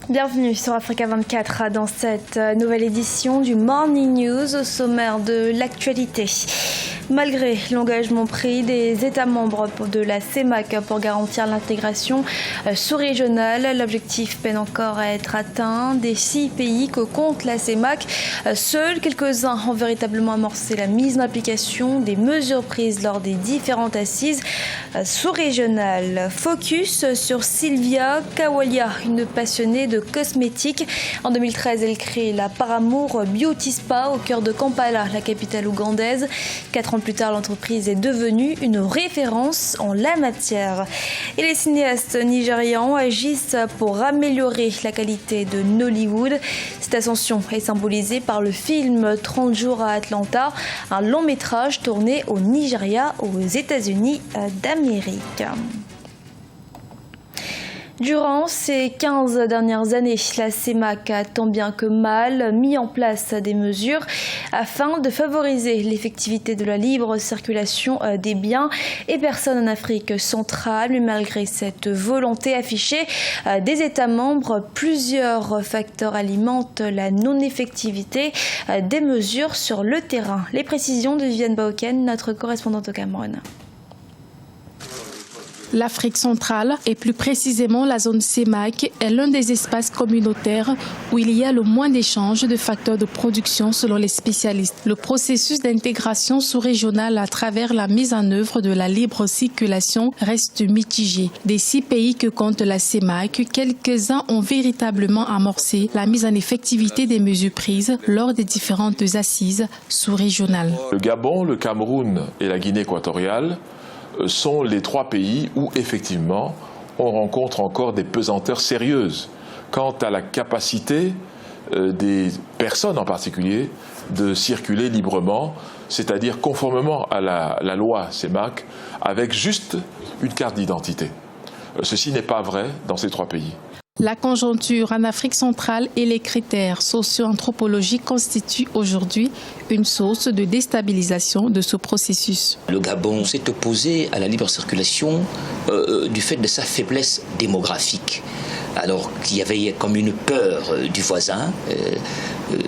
Bienvenue sur Africa 24 dans cette nouvelle édition du Morning News au sommaire de l'actualité. Malgré l'engagement pris des États membres de la CEMAC pour garantir l'intégration sous-régionale, l'objectif peine encore à être atteint. Des 6 pays que compte la CEMAC, seuls quelques-uns ont véritablement amorcé la mise en application des mesures prises lors des différentes assises sous-régionales. Focus sur Sylvia Kawalia, une passionnée de cosmétiques. En 2013, elle crée la Paramour Beauty Spa au cœur de Kampala, la capitale ougandaise. 4 ans plus tard, l'entreprise est devenue une référence en la matière. Et les cinéastes nigérians agissent pour améliorer la qualité de Nollywood. Cette ascension est symbolisée par le film 30 jours à Atlanta, un long métrage tourné au Nigeria, aux États-Unis d'Amérique. Durant ces 15 dernières années, la CEMAC a tant bien que mal mis en place des mesures afin de favoriser l'effectivité de la libre circulation des biens et personnes en Afrique centrale. Mais malgré cette volonté affichée des États membres, plusieurs facteurs alimentent la non-effectivité des mesures sur le terrain. Les précisions de Viviane Baoken, notre correspondante au Cameroun. L'Afrique centrale, et plus précisément la zone CEMAC, est l'un des espaces communautaires où il y a le moins d'échanges de facteurs de production selon les spécialistes. Le processus d'intégration sous-régionale à travers la mise en œuvre de la libre circulation reste mitigé. Des 6 pays que compte la CEMAC, quelques-uns ont véritablement amorcé la mise en effectivité des mesures prises lors des différentes assises sous-régionales. Le Gabon, le Cameroun et la Guinée équatoriale sont les 3 pays où, effectivement, on rencontre encore des pesanteurs sérieuses quant à la capacité des personnes en particulier de circuler librement, c'est-à-dire conformément à la loi CEMAC, avec juste une carte d'identité. Ceci n'est pas vrai dans ces 3 pays. La conjoncture en Afrique centrale et les critères socio-anthropologiques constituent aujourd'hui une source de déstabilisation de ce processus. Le Gabon s'est opposé à la libre circulation du fait de sa faiblesse démographique. Alors qu'il y avait comme une peur du voisin,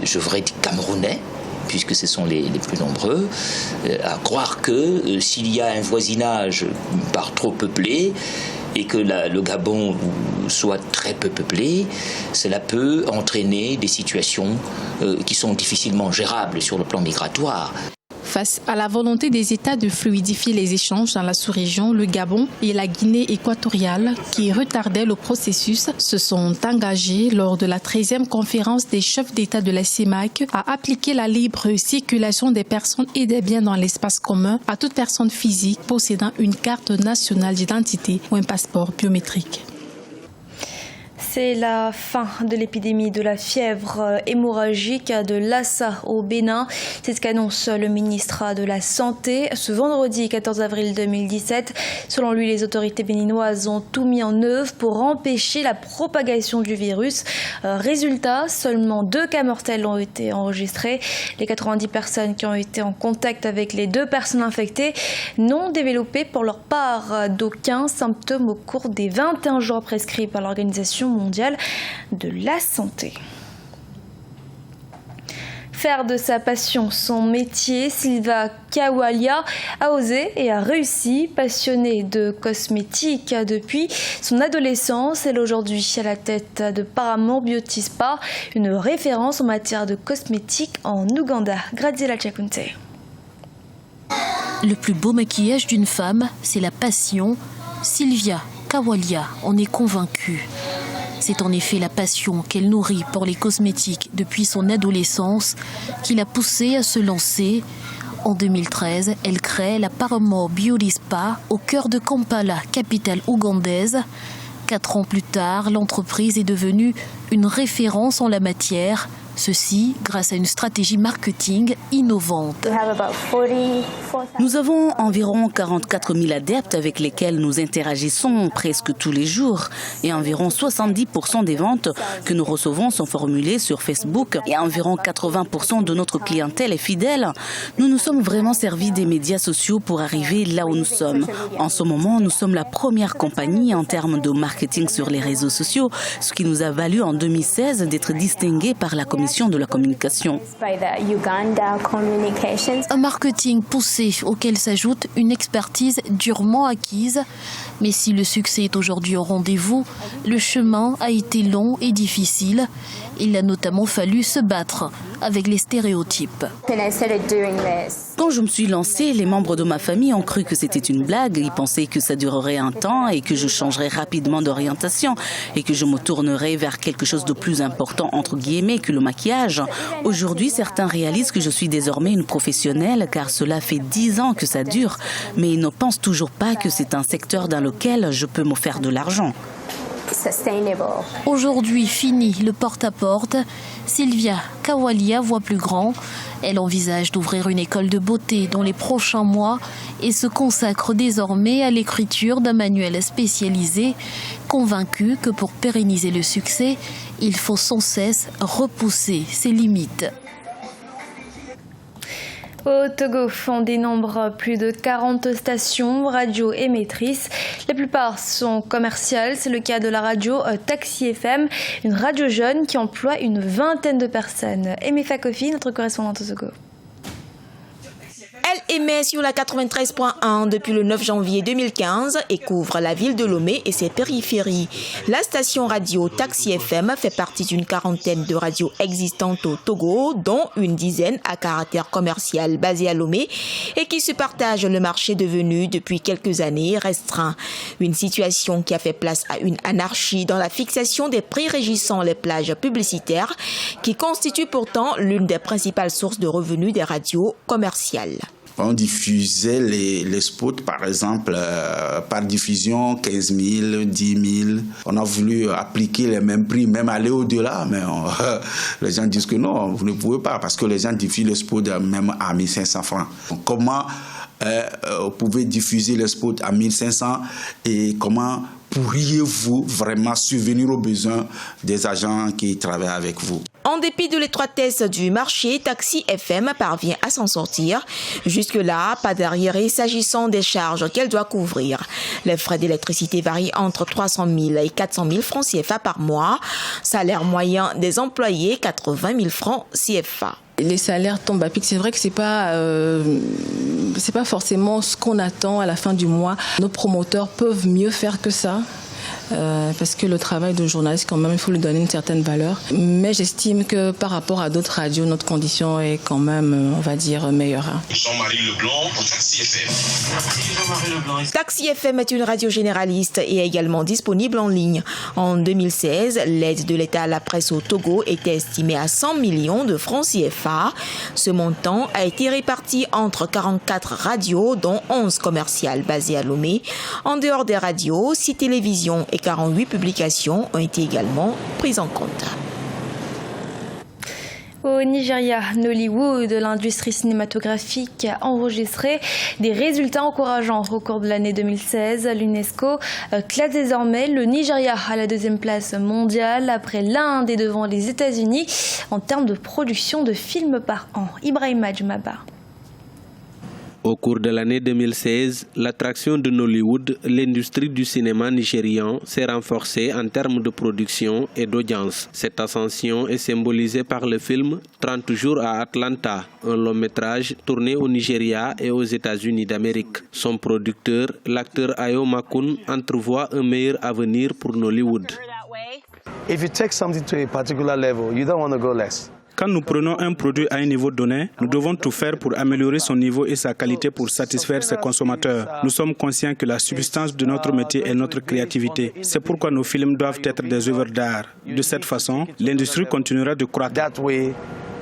je voudrais dire camerounais, puisque ce sont les plus nombreux, à croire que s'il y a un voisinage par trop peuplé, et que le Gabon soit très peu peuplé, cela peut entraîner des situations qui sont difficilement gérables sur le plan migratoire. Face à la volonté des États de fluidifier les échanges dans la sous-région, le Gabon et la Guinée équatoriale, qui retardaient le processus, se sont engagés lors de la 13e conférence des chefs d'État de la CEMAC à appliquer la libre circulation des personnes et des biens dans l'espace commun à toute personne physique possédant une carte nationale d'identité ou un passeport biométrique. C'est la fin de l'épidémie de la fièvre hémorragique de Lassa au Bénin. C'est ce qu'annonce le ministre de la Santé ce vendredi 14 avril 2017. Selon lui, les autorités béninoises ont tout mis en œuvre pour empêcher la propagation du virus. Résultat, seulement 2 cas mortels ont été enregistrés. Les 90 personnes qui ont été en contact avec les 2 personnes infectées n'ont développé pour leur part d'aucun symptôme au cours des 21 jours prescrits par l'Organisation mondiale de la santé. Faire de sa passion son métier, Sylvia Kawalia a osé et a réussi. Passionnée de cosmétiques depuis son adolescence, elle est aujourd'hui à la tête de Paramour Beauty Spa, une référence en matière de cosmétiques en Ouganda. Graziella Chakunte. Le plus beau maquillage d'une femme, c'est la passion. Sylvia Kawalia en est convaincue. C'est en effet la passion qu'elle nourrit pour les cosmétiques depuis son adolescence qui l'a poussée à se lancer. En 2013, elle crée la Paramour Beauty Spa au cœur de Kampala, capitale ougandaise. 4 ans plus tard, l'entreprise est devenue une référence en la matière. Ceci grâce à une stratégie marketing innovante. Nous avons environ 44 000 adeptes avec lesquels nous interagissons presque tous les jours et environ 70% des ventes que nous recevons sont formulées sur Facebook et environ 80% de notre clientèle est fidèle. Nous nous sommes vraiment servis des médias sociaux pour arriver là où nous sommes. En ce moment, nous sommes la première compagnie en termes de marketing sur les réseaux sociaux, ce qui nous a valu en 2016 d'être distingués par la Commission de la communication. Un marketing poussé auquel s'ajoute une expertise durement acquise. Mais si le succès est aujourd'hui au rendez-vous, le chemin a été long et difficile. Il a notamment fallu se battre avec les stéréotypes. Quand je me suis lancée, les membres de ma famille ont cru que c'était une blague. Ils pensaient que ça durerait un temps et que je changerais rapidement d'orientation et que je me tournerais vers quelque chose de plus important, entre guillemets, que le maquillage. Aujourd'hui, certains réalisent que je suis désormais une professionnelle car cela fait 10 ans que ça dure. Mais ils ne pensent toujours pas que c'est un secteur dans lequel je peux me faire de l'argent. Aujourd'hui, fini le porte-à-porte. Sylvia Kawalia voit plus grand. Elle envisage d'ouvrir une école de beauté dans les prochains mois et se consacre désormais à l'écriture d'un manuel spécialisé, convaincue que pour pérenniser le succès, il faut sans cesse repousser ses limites. Au Togo, on dénombre plus de 40 stations radio émettrices. La plupart sont commerciales. C'est le cas de la radio Taxi FM, une radio jeune qui emploie une vingtaine de personnes. Aimé Fakofi, notre correspondante au Togo. Elle émet sur la 93.1 depuis le 9 janvier 2015 et couvre la ville de Lomé et ses périphéries. La station radio Taxi FM fait partie d'une quarantaine de radios existantes au Togo, dont une dizaine à caractère commercial basée à Lomé et qui se partagent le marché devenu depuis quelques années restreint. Une situation qui a fait place à une anarchie dans la fixation des prix régissant les plages publicitaires qui constituent pourtant l'une des principales sources de revenus des radios commerciales. On diffusait les spots, par exemple, par diffusion, 15 000, 10 000. On a voulu appliquer les mêmes prix, même aller au-delà, mais les gens disent que non, vous ne pouvez pas, parce que les gens diffusent les spots même à 1 500 francs. Comment vous pouvez diffuser les spots à 1 500 et comment pourriez-vous vraiment subvenir aux besoins des agents qui travaillent avec vous? En dépit de l'étroitesse du marché, Taxi FM parvient à s'en sortir. Jusque-là, pas d'arriéré s'agissant des charges qu'elle doit couvrir. Les frais d'électricité varient entre 300 000 et 400 000 francs CFA par mois. Salaire moyen des employés, 80 000 francs CFA. Les salaires tombent à pic. C'est vrai que c'est pas forcément ce qu'on attend à la fin du mois. Nos promoteurs peuvent mieux faire que ça. Parce que le travail de journaliste, quand même, il faut lui donner une certaine valeur. Mais j'estime que par rapport à d'autres radios, notre condition est quand même, on va dire, meilleure. Jean-Marie Leblanc pour Taxi FM. Taxi FM est une radio généraliste et est également disponible en ligne. En 2016, l'aide de l'État à la presse au Togo était estimée à 100 millions de francs CFA. Ce montant a été réparti entre 44 radios, dont 11 commerciales basées à Lomé. En dehors des radios, 6 télévisions et 48 publications ont été également prises en compte. Au Nigeria, Nollywood, l'industrie cinématographique a enregistré des résultats encourageants au cours de l'année 2016. L'UNESCO classe désormais le Nigeria à la 2e place mondiale après l'Inde et devant les États-Unis en termes de production de films par an. Ibrahima Djoumaba. Au cours de l'année 2016, l'attraction de Nollywood, l'industrie du cinéma nigérian, s'est renforcée en termes de production et d'audience. Cette ascension est symbolisée par le film 30 jours à Atlanta, un long métrage tourné au Nigeria et aux États-Unis d'Amérique. Son producteur, l'acteur Ayo Makun, entrevoit un meilleur avenir pour Nollywood. If you take something to a particular level, you don't want to go less. Quand nous prenons un produit à un niveau donné, nous devons tout faire pour améliorer son niveau et sa qualité pour satisfaire ses consommateurs. Nous sommes conscients que la substance de notre métier est notre créativité. C'est pourquoi nos films doivent être des œuvres d'art. De cette façon, l'industrie continuera de croître.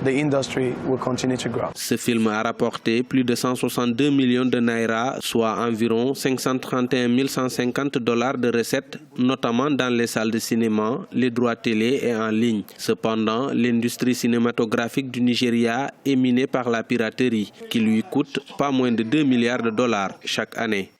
the industry will continue to grow. Ce film a rapporté plus de 162 millions de naira, soit environ 531 150 $ de recettes, notamment dans les salles de cinéma, les droits télé et en ligne. Cependant, l'industrie cinématographique du Nigeria est minée par la piraterie, qui lui coûte pas moins de 2 milliards de dollars chaque année.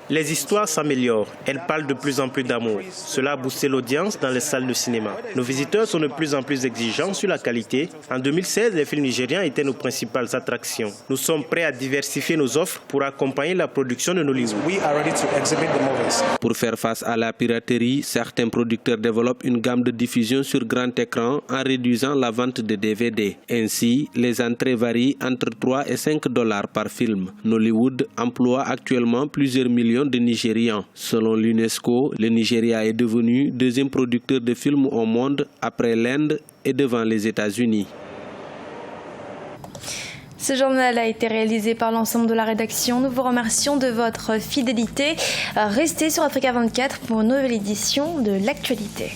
Les histoires s'améliorent, elles parlent de plus en plus d'amour. Cela a boosté l'audience dans les salles de cinéma. Nos visiteurs sont de plus en plus exigeants sur la qualité. En 2016, les films nigériens étaient nos principales attractions. Nous sommes prêts à diversifier nos offres pour accompagner la production de Nollywood. Pour faire face à la piraterie, certains producteurs développent une gamme de diffusion sur grand écran en réduisant la vente de DVD. Ainsi, les entrées varient entre 3 et 5 $ par film. Nollywood emploie actuellement plusieurs millions de Nigérians. Selon l'UNESCO, le Nigeria est devenu deuxième producteur de films au monde après l'Inde et devant les États-Unis. Ce journal a été réalisé par l'ensemble de la rédaction. Nous vous remercions de votre fidélité. Restez sur Africa 24 pour une nouvelle édition de l'actualité.